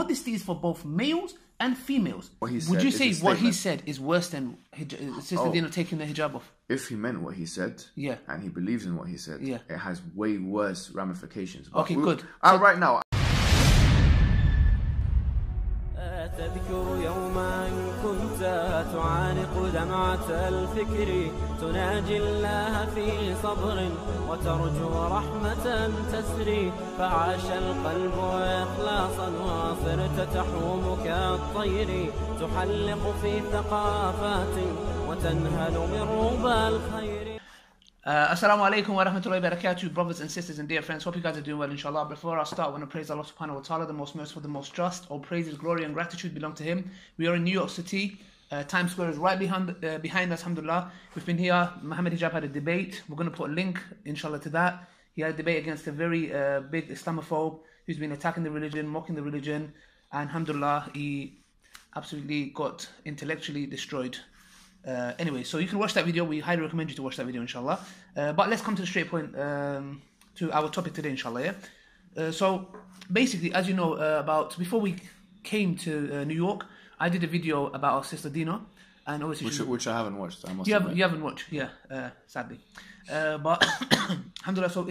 Immodesty is for both males and females. Would you say what he said is worse than Sister Dina taking the hijab off? If he meant what he said, and he believes in what he said, it has way worse ramifications. But okay, good. Right now. تذكر يوما كنت تعانق دمعة الفكر تناجي الله في صبر وترجو رحمة تسري فعاش القلب إخلاصا وصرت تحوم كالطير تحلق في ثقافات وتنهل من ربى الخير. Assalamu alaikum wa rahmatullahi wa barakatuh, brothers and sisters and dear friends. Hope you guys are doing well, inshallah. Before I start, I want to praise Allah subhanahu wa ta'ala, the most merciful, the most just. All praises, glory and gratitude belong to Him. We are in New York City. Times Square is right behind us, alhamdulillah. We've been here. Muhammad Hijab had a debate. We're going to put a link, inshallah, to that. He had a debate against a very big Islamophobe who's been attacking the religion, mocking the religion. And alhamdulillah, he absolutely got intellectually destroyed. Anyway, so you can watch that video. We highly recommend you to watch that video, inshallah. But let's come to the straight point, to our topic today, inshallah. So basically, as you know, before we came to New York, I did a video about our sister Dina, and obviously which I haven't watched. I must you haven't watched, sadly. But alhamdulillah, so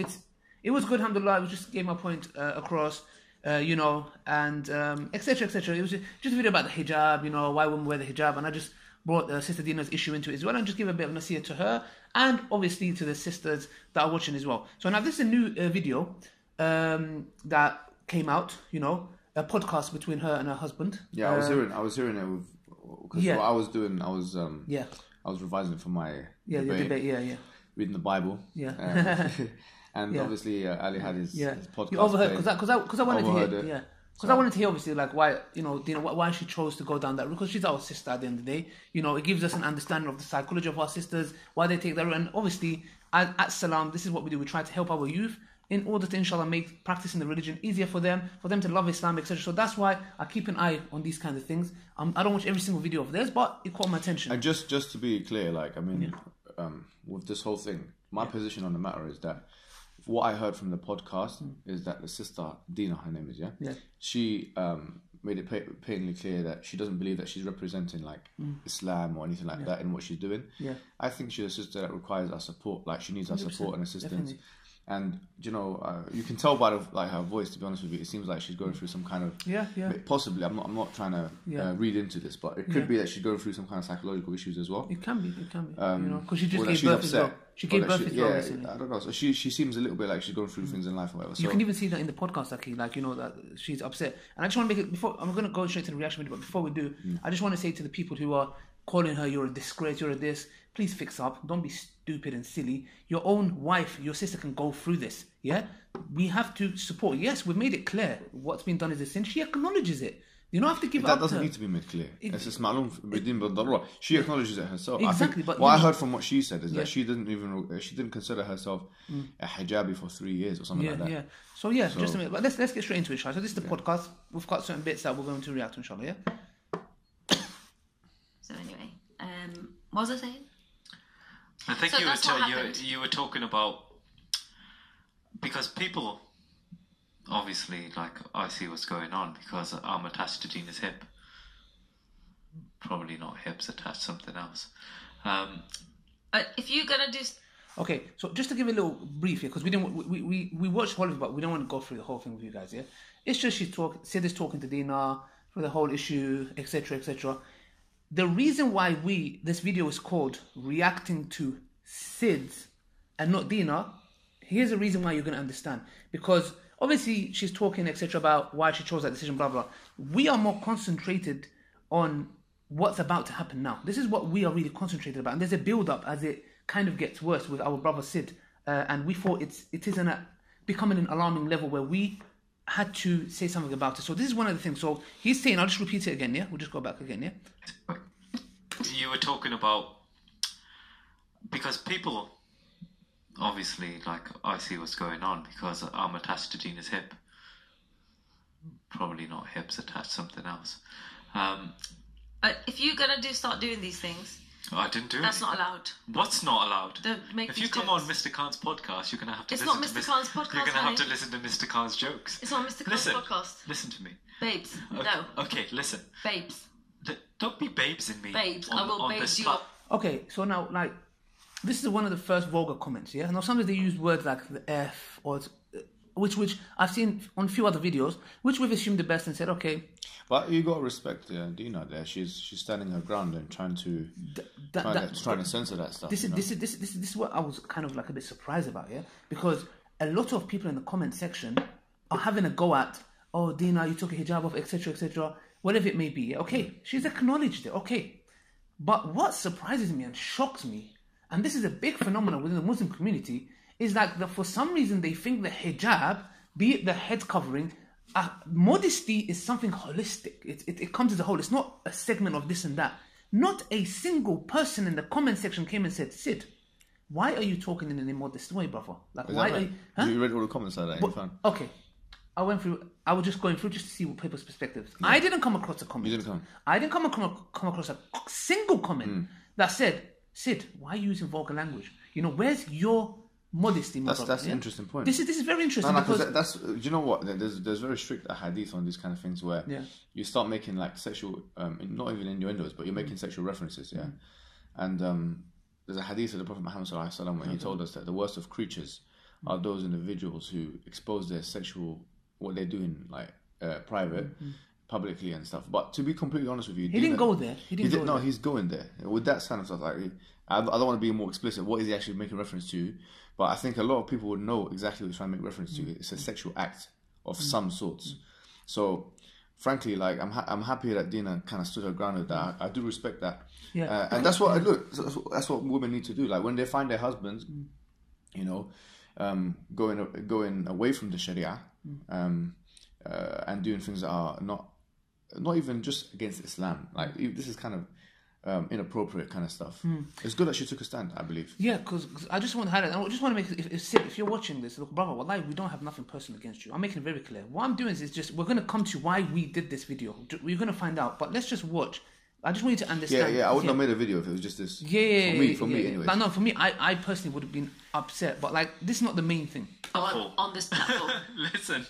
it was good, alhamdulillah. I was just gave my point across. And etc. It was just a video about the hijab, why women wear the hijab, and I just brought Sister Dina's issue into it as well, and just give a bit of nasiyah to her, and obviously to the sisters that are watching as well. So now this is a new video that came out, a podcast between her and her husband. Yeah, I was hearing it with, because what I was doing, I was revising for my debate, reading the Bible, and obviously Ali had his podcast. You overheard because I wanted to hear, because I wanted to hear obviously like why Dina, why she chose to go down that route, because she's our sister at the end of the day. It gives us an understanding of the psychology of our sisters, why they take that route, and obviously at Salam, this is what we do. We try to help our youth in order to inshallah make practicing the religion easier for them to love Islam, etc. So that's why I keep an eye on these kinds of things. I don't watch every single video of theirs, but it caught my attention. And just to be clear, with this whole thing, my position on the matter is that what I heard from the podcast is that the sister Dina, her name is, she made it patently clear that she doesn't believe that she's representing Islam or anything like that in what she's doing. I think she's a sister that requires our support. Like, she needs our support and assistance. Definitely. And you can tell by her voice, to be honest with you, it seems like she's going through some kind of possibly. I'm not trying to read into this, but it could be that she's going through some kind of psychological issues as well. It can be, because she just gave birth as well. She gave birth as well recently. I don't know. So she seems a little bit like she's going through things in life or whatever. So you can even see that in the podcast, actually, that she's upset. And I just want to make it before I'm going to go straight to the reaction video, but before we do, I just want to say to the people who are calling her, you're a disgrace, you're a this, please fix up. Don't be stupid and silly. Your own wife, your sister can go through this. We have to support. Yes, we've made it clear what's been done is a sin. She acknowledges it. You don't have to give it up. That doesn't need to be made clear. She acknowledges it herself. Exactly. But what I heard from what she said is that she didn't consider herself a hijabi for 3 years or something like that. So just a minute. But let's get straight into it, inshallah. So this is the podcast. We've got certain bits that we're going to react to, inshallah. So anyway, what was I saying? I think you were talking about, because people obviously I see what's going on because I'm attached to Dina's hip. Probably not hips, attached something else. If you're gonna do. Okay, so just to give a little brief here, because we watched all of it, but we don't want to go through the whole thing with you guys. It's just Sid talking to Dina for the whole issue, etc. The reason why this video is called reacting to Sid's and not Dina, here's the reason why you're going to understand. Because obviously she's talking, etc., about why she chose that decision, blah, blah. We are more concentrated on what's about to happen now. This is what we are really concentrated about. And there's a build-up as it kind of gets worse with our brother Sid. And we thought it is becoming an alarming level where we had to say something about it. So this is one of the things. So he's saying, I'll just repeat it again, We'll just go back again, You were talking about, because people obviously I see what's going on because I'm attached to Dina's hip. Probably not hips, attached something else. If you're gonna start doing these things, I didn't do it. That's not allowed. What's not allowed? If you come on Mr. Khan's podcast, you're gonna have to. It's not Mr. Khan's podcast. You're gonna have to listen to Mr. Khan's jokes. It's not Mr. Khan's podcast. Listen to me. Babes, no. Okay, listen. Babes. Don't be babes in me. Babes, I will babes you up. Okay, so now, like, this is one of the first vulgar comments, yeah? Now, sometimes they use words like the F or... Which I've seen on a few other videos, which we've assumed the best and said, okay. But you got to respect Dina there. She's standing her ground and trying to censor that stuff. This is what I was kind of like a bit surprised about, yeah? Because a lot of people in the comment section are having a go at, oh, Dina, you took a hijab off, etc., whatever it may be. Yeah? Okay, she's acknowledged it, okay. But what surprises me and shocks me, and this is a big phenomenon within the Muslim community, is that for some reason they think the hijab, be it the head covering, modesty is something holistic. It comes as a whole. It's not a segment of this and that. Not a single person in the comment section came and said, Sid, why are you talking in an immodest way, brother? Like, why are you... Huh? You read all the comments like that, you found? Okay. I was just going through just to see what people's perspectives. Yeah. I didn't come across a comment. You didn't come? I didn't come across a single comment that said, Sid, why are you using vulgar language? You know, where's your... modesty, that's an interesting point. This is very interesting because that's you know what, there's very strict hadith on these kind of things where you start making like sexual not even innuendos, but you're making sexual references, and there's a hadith of the Prophet Muhammad sallallahu alaihi wasallam where he told us that the worst of creatures are those individuals who expose their sexual, what they're doing like private, publicly and stuff. But to be completely honest with you, he didn't go there. No, he's going there with that kind of stuff. Like, I don't want to be more explicit. What is he actually making reference to? But I think a lot of people would know exactly what he's trying to make reference to. It's a sexual act of some sorts. So, frankly, like I'm happy that Dina kind of stood her ground with that. I do respect that. Yeah. And that's what that's what women need to do. Like when they find their husbands, you know, going away from the Sharia, and doing things that are not even just against Islam. Like this is kind of inappropriate kind of stuff. It's good that she took a stand, I believe. Yeah, because I just want to highlight, I just want to make if you're watching this, look, brother, wallahi, we don't have nothing personal against you. I'm making it very clear. What I'm doing is just, we're going to come to why we did this video. We're going to find out, but let's just watch. I just want you to understand. Yeah, I wouldn't have made a video if it was just this. For me, anyway. But no, for me, I personally would have been upset, but like, this is not the main thing. On this platform. Listen,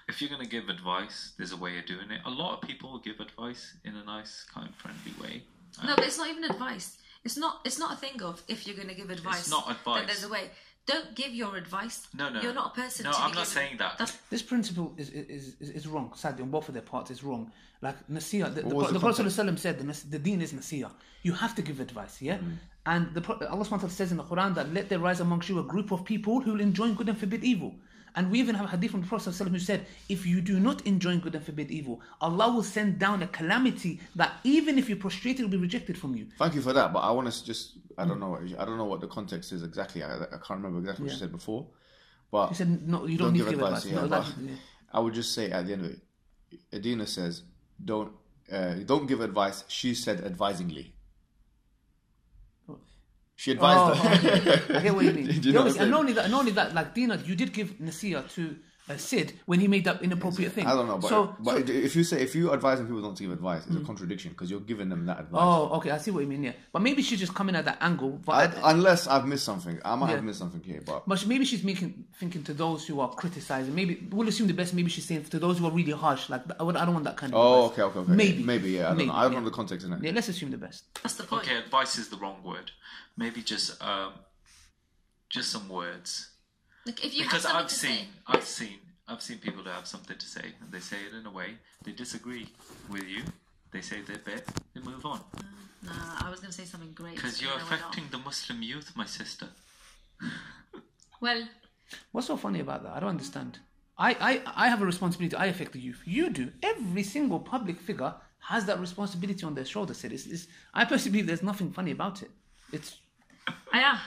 if you're going to give advice, there's a way of doing it. A lot of people give advice in a nice, kind, friendly way. No, but it's not even advice. It's not a thing of if you're going to give advice. It's not advice. Then there's a way. Don't give your advice. No. You're not a person. No, I'm not saying that. This principle is wrong. Sadly, on both of their parts, is wrong. Like Nasiyah, the Prophet ﷺ said the deen is Nasiyah. You have to give advice, yeah. And Allah SWT says in the Quran that let there rise amongst you a group of people who will enjoin good and forbid evil. And we even have a hadith from the Prophet ﷺ who said, if you do not enjoin good and forbid evil, Allah will send down a calamity that even if you prostrate, it will be rejected from you. Thank you for that, but I want to just, I don't know what the context is exactly. I can't remember exactly what you said before. But you said, no, you don't need to give advice. I would just say at the end of it, Dina says, don't give advice. She said advisingly. She advised her. Okay. I get what you mean. And not only that, like Dina, you did give Nasiyah to Sid when he made that inappropriate thing. I don't know, but if you advising people not to give advice, it's a contradiction because you're giving them that advice. Oh, okay, I see what you mean. Yeah, but maybe she's just coming at that angle. But unless I've missed something, I might have missed something here. But maybe she's thinking to those who are criticizing. Maybe we'll assume the best. Maybe she's saying to those who are really harsh. Like I don't want that kind of. Advice. Okay. Maybe. Yeah, I don't know. I don't know the context in it. Yeah, let's assume the best. That's the point. Okay, advice is the wrong word. Maybe just some words. Like if you have something to say. I've seen people that have something to say, and they say it in a way they disagree with you. They say their bit, they move on. Nah, I was going to say something great. Because you're affecting the Muslim youth, my sister. Well, what's so funny about that? I don't understand. I have a responsibility. I affect the youth. You do. Every single public figure has that responsibility on their shoulders. I personally believe there's nothing funny about it. It's. I am.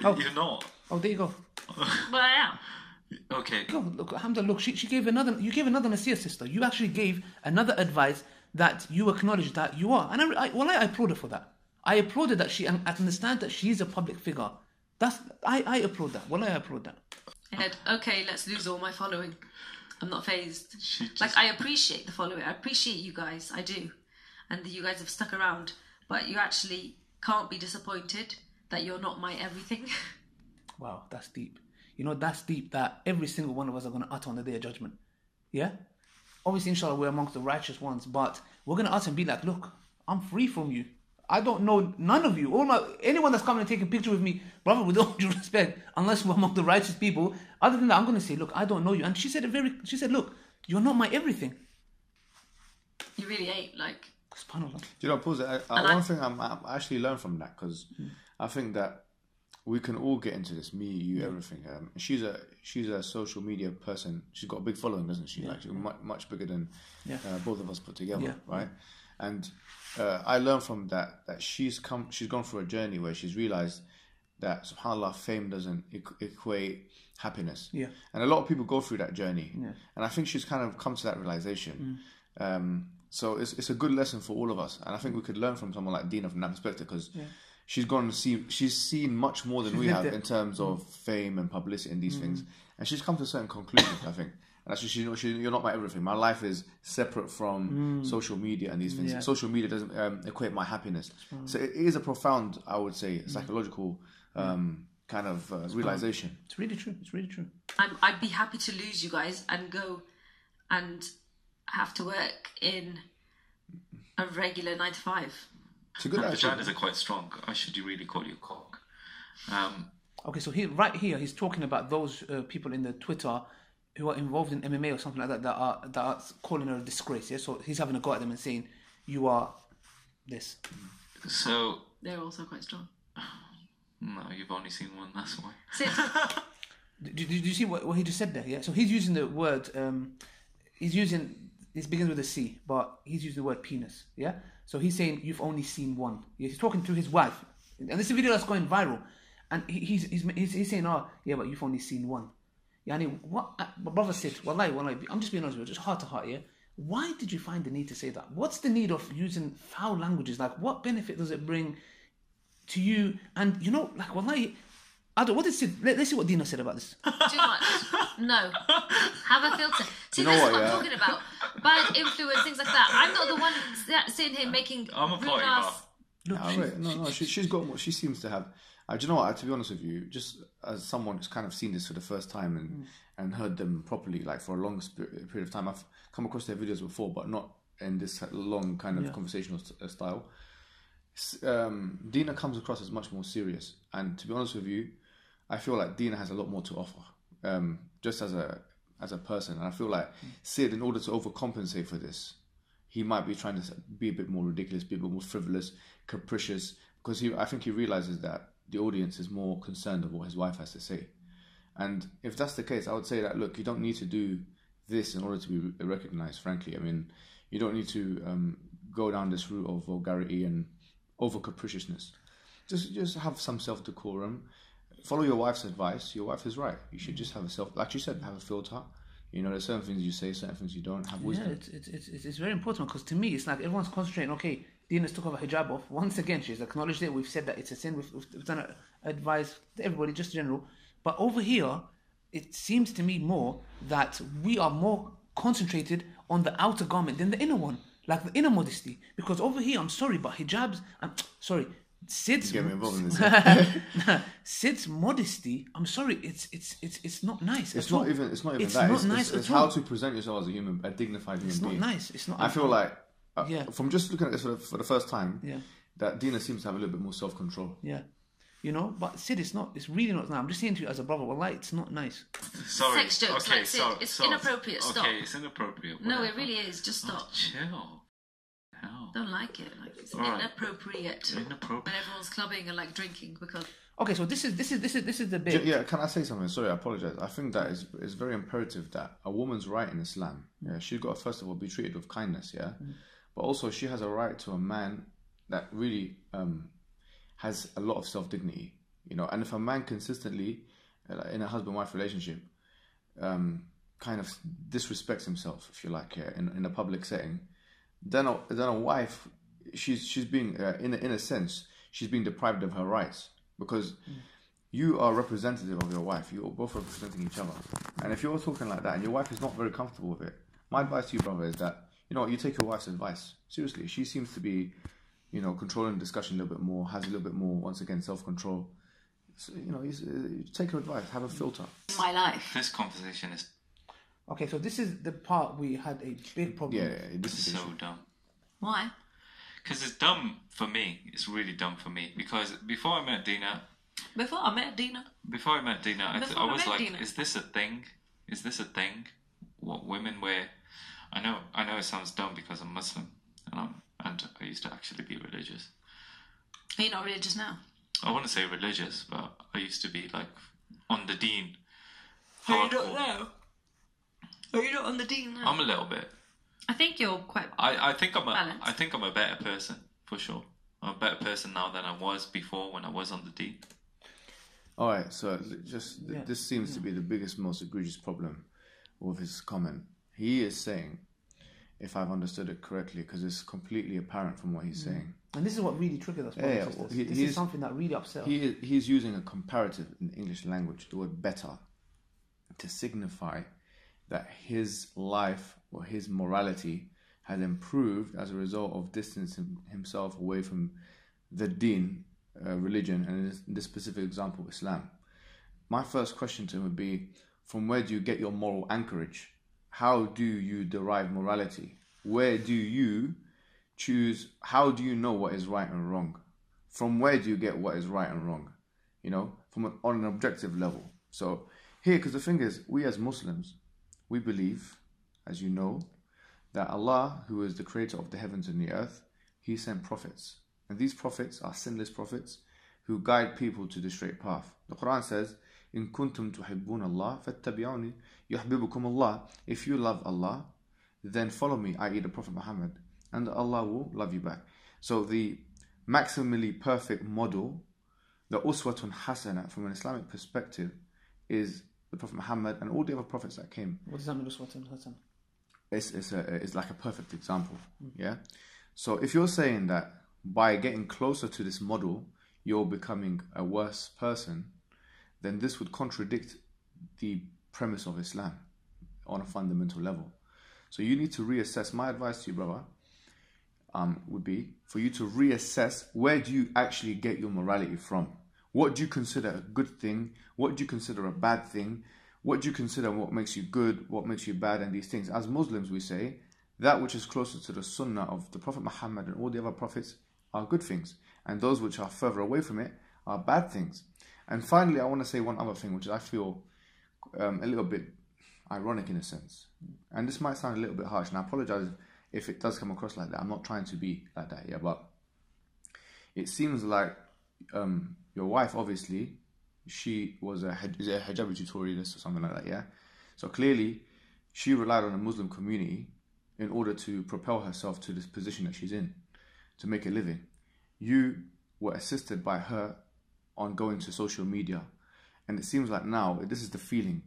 You're not. Oh, there you go. But I am. Okay. Look, Alhamdulillah, she gave another. You gave another Nasiyah, sister. You actually gave another advice that you acknowledge that you are, and I applaud her for that. I applauded that she understand that she is a public figure. I applaud that. I applaud that. Okay, let's lose all my following. I'm not fazed. I appreciate the following. I appreciate you guys. I do, and you guys have stuck around. But you actually can't be disappointed that you're not my everything. Wow, that's deep. You know, that's deep that every single one of us are going to utter on the Day of Judgment. Yeah? obviously, inshallah, we're amongst the righteous ones, but we're going to ask and be like, look, I'm free from you. I don't know none of you. Anyone that's coming and taking a picture with me, brother, with all due respect, unless we're among the righteous people, other than that, I'm going to say, look, I don't know you. And she said, look, you're not my everything. You really ain't, like... SubhanAllah. Do you know, pause it. One thing I actually learned from that, because I think that we can all get into this, me, you, everything. She's a social media person. She's got a big following, doesn't she? Like, she's much bigger than both of us put together, right? And I learned from that she's gone through a journey where she's realized that, subhanAllah, fame doesn't equate happiness. Yeah. And a lot of people go through that journey. Yeah. And I think she's kind of come to that realization. So it's a good lesson for all of us. And I think we could learn from someone like Dina from that perspective, because she's seen much more than we have in terms of fame and publicity and these things. And she's come to certain conclusions, I think. And actually, you're not my everything. My life is separate from social media and these things. Yeah. Social media doesn't equate my happiness. So it is a profound, I would say, psychological kind of realization. It's really true. It's really true. I'd be happy to lose you guys and go and have to work in a regular 9 to 5. It's a good idea. The vaginas are quite strong. I should really call you cock. Okay, so right here, he's talking about those people in the Twitter who are involved in MMA or something like that that are calling her a disgrace. Yeah, so he's having a go at them and saying, "You are this." So they're also quite strong. No, you've only seen one. That's why. Did you see what he just said there? Yeah. So he's using the word. It begins with a C, but he's using the word penis. Yeah. So he's saying you've only seen one. Yeah, he's talking to his wife, and this is a video that's going viral, and he's saying, "Oh, yeah, but you've only seen one." Yani, what my brother said, wallahi, I'm just being honest with you, just heart to heart, yeah? Why did you find the need to say that? What's the need of using foul languages? Like, what benefit does it bring to you? And, you know, like, wallahi, what did Sid, let's see what Dina said about this. Too much. No. Have a filter. See, this is what I'm talking about. Bad influence, things like that. I'm not the one sitting here making rude ass... She's got what she seems to have. Do you know what? To be honest with you, just as someone who's kind of seen this for the first time and heard them properly, like for a long period of time, I've come across their videos before, but not in this long kind of conversational style. Dina comes across as much more serious, and to be honest with you, I feel like Dina has a lot more to offer, just as a person. And I feel like Sid, in order to overcompensate for this, he might be trying to be a bit more ridiculous, be a bit more frivolous, capricious, because I think he realizes that the audience is more concerned of what his wife has to say. And if that's the case, I would say that, look, you don't need to do this in order to be recognized, frankly. I mean, you don't need to go down this route of vulgarity and over capriciousness. Just have some self-decorum. Follow your wife's advice. Your wife is right. You should just have like you said, have a filter. You know, there's certain things you say, certain things you don't. Have wisdom. Yeah, it's very important, because to me, it's like everyone's concentrating, okay, Dina's took off her hijab off. Once again, she's acknowledged it. We've said that it's a sin. We've done advice to everybody, just general. But over here, it seems to me more that we are more concentrated on the outer garment than the inner one, like the inner modesty. Because over here, I'm sorry, but hijabs, Sid's Sid's modesty. I'm sorry, it's not nice. It's not even that. It's how to present yourself as a dignified human being. It's not nice. It's not. I feel like from just looking at this for the first time, that Dina seems to have a little bit more self-control. Yeah, you know, but Sid, it's not. It's really not nice. I'm just saying to you as a brother, wallahi, it's not nice. Sorry. Sex jokes, okay, like Sid. It's inappropriate. Stop. Okay, it's inappropriate. Whatever. No, it really is. Just stop. Chill. Don't like it. Like, it's inappropriate. When everyone's clubbing and like drinking because. Okay, so this is the bit. Yeah, can I say something? Sorry, I apologize. I think that is very imperative that a woman's right in Islam. Yeah, she's got to first of all be treated with kindness. Yeah, but also she has a right to a man that really has a lot of self-dignity. You know, and if a man consistently in a husband-wife relationship kind of disrespects himself, if you like, in a public setting. Then a wife, she's being in a sense, she's being deprived of her rights, because you are representative of your wife. You're both representing each other, and if you're talking like that and your wife is not very comfortable with it, my advice to you, brother, is that you take your wife's advice seriously. She seems to be, controlling the discussion a little bit more, has a little bit more, once again, self-control. So, take her advice, have a filter. My life. This conversation is Okay, so this is the part we had a big problem. Yeah, this is so dumb. Why? Because it's dumb for me. It's really dumb for me. Because before I met Dina, I was like, Dina. Is this a thing? Is this a thing? What women wear? I know it sounds dumb because I'm Muslim and I used to actually be religious. Are you not religious now? I wouldn't say religious, but I used to be like on the deen. Are you not now? Are you not on the deen now? I'm a little bit. I think you're quite. I think I'm balanced. a better person for sure. I'm a better person now than I was before when I was on the deen. All right, so this seems to be the biggest, most egregious problem with his comment. He is saying, if I've understood it correctly, because it's completely apparent from what he's saying. And this is what really triggered us. This is something that really upset us. He's using a comparative in the English language, the word better, to signify that his life or his morality has improved as a result of distancing himself away from the deen, religion, and in this specific example, Islam. My first question to him would be, from where do you get your moral anchorage? How do you derive morality? Where do you choose? How do you know what is right and wrong? From where do you get what is right and wrong? You know, on an objective level. So here, because the thing is, we as Muslims, we believe, as you know, that Allah, who is the creator of the heavens and the earth, He sent prophets. And these prophets are sinless prophets who guide people to the straight path. The Quran says, إِن كُنْتُمْ تُحِبُّونَ اللَّهَ فَاتَّبِعُونِ يُحْبِبُكُمُ اللَّهِ. If you love Allah, then follow me, i.e. the Prophet Muhammad, and Allah will love you back. So the maximally perfect model, the uswatun hasana from an Islamic perspective, is the Prophet Muhammad and all the other prophets that came. What does that mean, uswatun hasana? It's like a perfect example. Yeah. So if you're saying that by getting closer to this model, you're becoming a worse person, then this would contradict the premise of Islam on a fundamental level. So you need to reassess. My advice to you, brother, would be for you to reassess, where do you actually get your morality from? What do you consider a good thing? What do you consider a bad thing? What do you consider what makes you good, what makes you bad, and these things? As Muslims, we say, that which is closer to the sunnah of the Prophet Muhammad and all the other prophets are good things. And those which are further away from it are bad things. And finally, I want to say one other thing, which I feel a little bit ironic in a sense. And this might sound a little bit harsh, and I apologize if it does come across like that. I'm not trying to be like that, yeah, but it seems like your wife, obviously, she was a hijab tutorialist or something like that, yeah? So clearly, she relied on the Muslim community in order to propel herself to this position that she's in, to make a living. You were assisted by her on going to social media. And it seems like now, this is the feeling,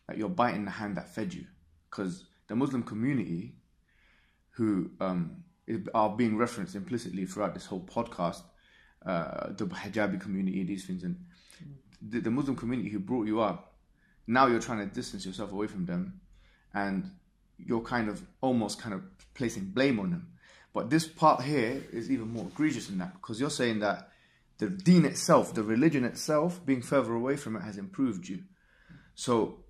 that you're biting the hand that fed you. Because the Muslim community, who are being referenced implicitly throughout this whole podcast, the hijabi community, these things, and the Muslim community who brought you up, now you're trying to distance yourself away from them, and you're almost placing blame on them. But this part here is even more egregious than that, because you're saying that the deen itself, the religion itself, being further away from it has improved you. So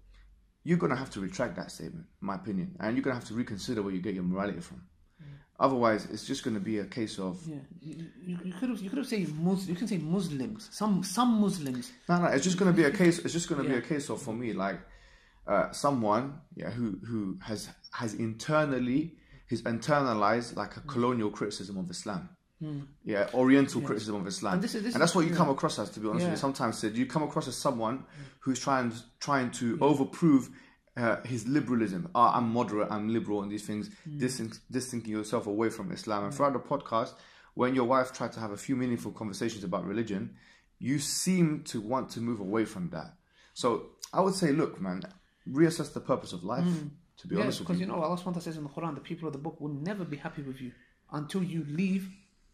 you're going to have to retract that statement, in my opinion, and you're going to have to reconsider where you get your morality from. Otherwise, it's just going to be a case of... Yeah, you could have said you can say Muslims, some Muslims. No, it's just going to be a case. It's just going to be a case of, for me, like someone, who has internalized like a colonial criticism of Islam. Oriental criticism of Islam, and that's what you come across as. To be honest with you, sometimes Sid, you come across as someone who's trying to overprove his liberalism. I'm moderate, I'm liberal, and these things, distancing yourself away from Islam. And throughout the podcast, when your wife tried to have a few meaningful conversations about religion, you seem to want to move away from that. So I would say, look, man, reassess the purpose of life. To be honest with you, because you know Allah SWT says in the Quran, the people of the book will never be happy with you until you leave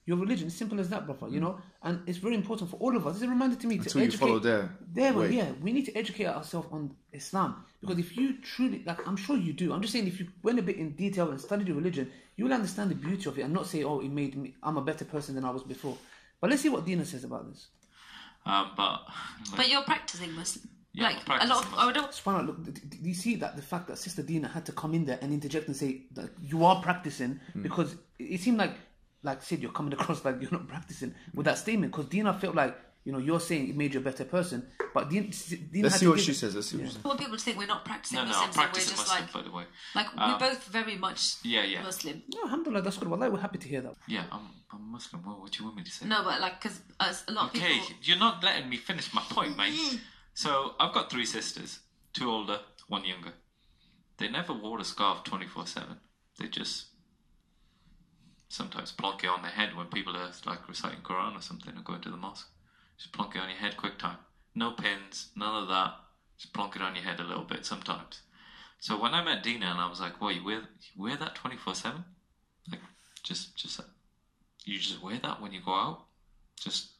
your religion. It's simple as that, brother. You know, and it's very important for all of us. It's a reminder to me to educate. Follow their way. Yeah, we need to educate ourselves on Islam, because if you truly, like, I'm sure you do. I'm just saying, if you went a bit in detail and studied the religion, you will understand the beauty of it and not say, "Oh, it made me. I'm a better person than I was before." But let's see what Dinas says about this. But you're practicing Muslim. Yeah, like a lot of I don't. Subhanallah, look, do you see that the fact that Sister Dina had to come in there and interject and say that you are practicing because it seemed like Sid, you're coming across like you're not practicing with that statement, because Dina felt like, you know, you're saying it made you a better person, but Dina let's see what she says. Let's see what she says. I want people to think we're not practicing No, Muslims, I'm and we're practicing just Muslim, like, by the way. like we're both very much Yeah. Muslim. No, alhamdulillah, that's good. Wallahi, we're happy to hear that. Yeah, I'm Muslim. What do you want me to say? No, but like, because a lot of people. Okay, you're not letting me finish my point, mate. So I've got 3 sisters, 2 older, 1 younger. They never wore a scarf 24/7. They just sometimes plonk it on their head when people are like reciting Quran or something or going to the mosque. Just plonk it on your head, quick time. No pins, none of that. Just plonk it on your head a little bit sometimes. So when I met Dina and I was like, "Well, you wear that 24/7? Like, just you just wear that when you go out? Just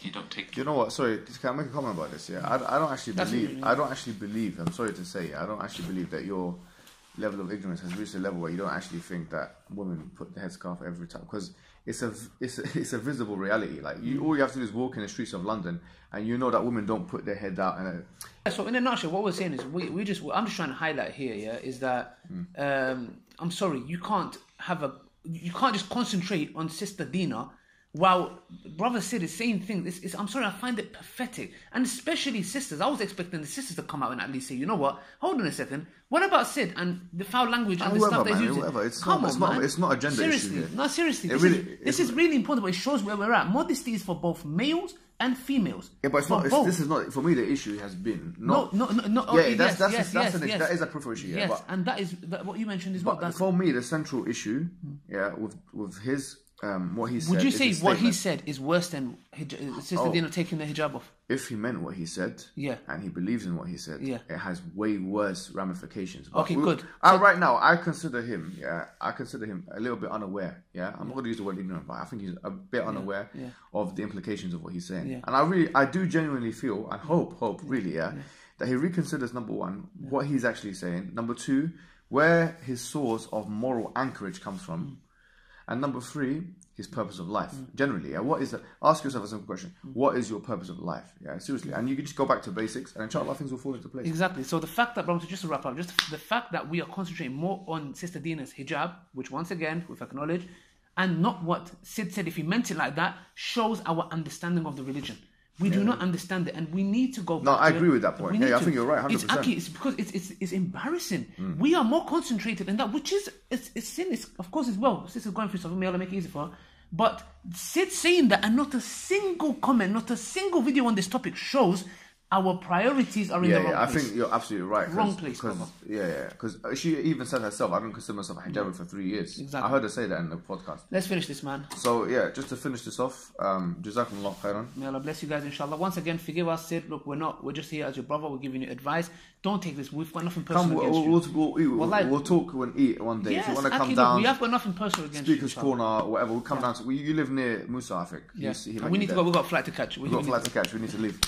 you don't take." You know what? Sorry, can I make a comment about this? Yeah, I don't actually believe. I don't actually believe. I'm sorry to say, I don't actually believe that your level of ignorance has reached a level where you don't actually think that women put the headscarf every time, because it's a visible reality. Like all you have to do is walk in the streets of London, and you know that women don't put their head out. And so in a nutshell, what we're saying is I'm just trying to highlight here, yeah, is that I'm sorry, you can't just concentrate on Sister Dina while Brother Sid is saying things. I'm sorry, I find it pathetic, and especially sisters. I was expecting the sisters to come out and at least say, you know what? Hold on a second. What about Sid and the foul language and the stuff they're using? It's not a gender seriously, issue. No, seriously. This is really important, but it shows where we're at. Modesty is for both males and females. Yeah, but it's not. This is not for me. The issue has been no. Okay, yeah, that is a preferred issue. Yes, but, and that is what you mentioned is what. For me, the central issue, with his what he said. Would you say what he said is worse than Sister Dina taking the hijab off? If he meant what he said, and he believes in what he said, it has way worse ramifications. But okay, good. Right now, I consider him a little bit unaware. Yeah, I'm not going to use the word ignorant, but I think he's a bit unaware of the implications of what he's saying. Yeah. And I do genuinely feel and hope, that he reconsiders, number one, what he's actually saying. Number two, where his source of moral anchorage comes from. And number three, his purpose of life. Generally, what is that? Ask yourself a simple question. What is your purpose of life? Yeah, seriously. And you can just go back to basics and inshallah things will fall into place. Exactly. So the fact that, just to wrap up, just the fact that we are concentrating more on Sister Dina's hijab, which once again, we acknowledge, and not what Sid said, if he meant it like that, shows our understanding of the religion. We do not understand it, and we need to go back. No, I agree with that point. I think you're right, 100%. It's because it's embarrassing. We are more concentrated in that, which is it's sin. Of course, as well. Sister's going through something. May Allah make it easy for her. But Sid saying that, and not a single comment, not a single video on this topic shows our priorities are in the wrong place. I think you're absolutely right. Wrong place. Because she even said herself, I don't consider myself a hijabi for 3 years. Exactly. I heard her say that in the podcast. Let's finish this, man. So just to finish this off, Jazakumullah khairan. May Allah bless you guys, inshallah. Once again, forgive us, Sid. Look, we're just here as your brother. We're giving you advice. Don't take this. We've got nothing personal against you. We'll talk and eat one day. Yes, if you want to come down, we have got nothing personal against you. Speaker's Corner or whatever. We'll come down to. You live near Musa, I think. Yeah. We need to go. We've got a flight to catch. We've got a flight to catch. We need to leave.